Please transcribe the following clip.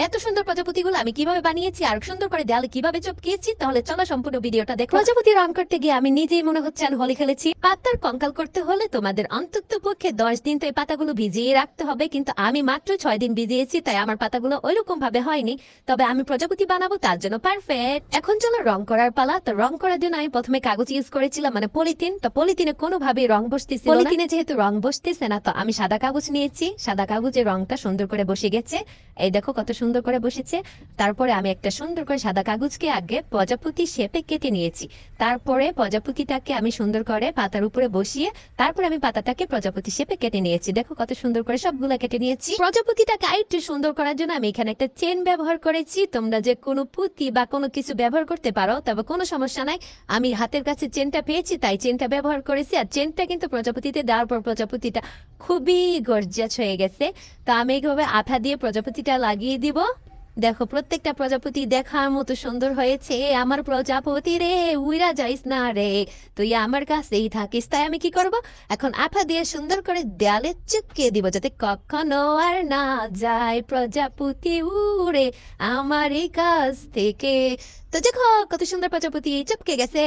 এত সুন্দর প্রজাপতিগুলো আমি কিভাবে বানিয়েছি আর সুন্দর করে দেয়ালে কিভাবে চপকিয়েছি, তাহলে চলো সম্পূর্ণ ভিডিওটা দেখো। প্রজাপতি রং করতে গিয়ে আমি নিজেই মনে হচ্ছে আমি হোলি খেলেছি। পাতার কঙ্কাল করতে হলে তোমাদের অন্তত পক্ষে 10 দিন তো এই পাতাগুলো ভিজিয়ে রাখতে হবে, কিন্তু আমি মাত্র 6 দিন ভিজিয়েছি, তাই আমার পাতাগুলো ওইরকম ভাবে হয়নি। তবে আমি প্রজাপতি বানাবো তার জন্য পারফেক্ট। এখন চলো রং করার পালা। তো রং করার জন্য আমি প্রথমে কাগজ ইউজ করেছিলাম, মানে পলিথিন। তো পলিথিনে কোনোভাবে রং বসতেছিল না। পলিথিনে যেহেতু রং বসতেছে না, তো আমি সাদা কাগজ নিয়েছি। সাদা কাগজে রংটা সুন্দর করে বসে গেছে। এই দেখো কত সুন্দর করে বসেছে। তারপরে আমি একটা সুন্দর করে সাদা কাগজকে আগে প্রজাপতি শেপে কেটে নিয়েছি। তারপরে প্রজাপতিটাকে আমি সুন্দর করে পাতার উপরে বসিয়ে তারপরে আমি পাতাটাকে প্রজাপতি শেপে কেটে নিয়েছি। দেখো কত সুন্দর করে সবগুলা কেটে নিয়েছি। প্রজাপতিটাকে আরেকটু সুন্দর করার জন্য আমি এখানে একটা চেন ব্যবহার করেছি। তোমরা যে কোনো পুঁতি বা কোনো কিছু ব্যবহার করতে পারো, তবে কোনো সমস্যা নাই। আমি হাতের কাছে চেনটা পেয়েছি তাই চেনটা ব্যবহার করেছি। আর চেনটা কিন্তু প্রজাপতিতে দেওয়ার পর প্রজাপতিটা খুবই গর্জিয়াস হয়ে গেছে। তো আমি এইভাবে আঠা দিয়ে প্রজাপতিটা লাগিয়ে দিব। দেখো প্রত্যেকটা প্রজাপতি দেখার মতো সুন্দর হয়েছে। আমার প্রজাপতি রে, উইরা যাইস না রে, তুই আমার কাছেই থাকিস। তাই আমি কি করব, এখন আঠা দিয়ে সুন্দর করে দেয়ালে চিপকে দিব, যাতে কখনো আর না যায় প্রজাপতি উড়ে আমার এই কাছ থেকে। তো দেখো কত সুন্দর প্রজাপতি চিপকে গেছে।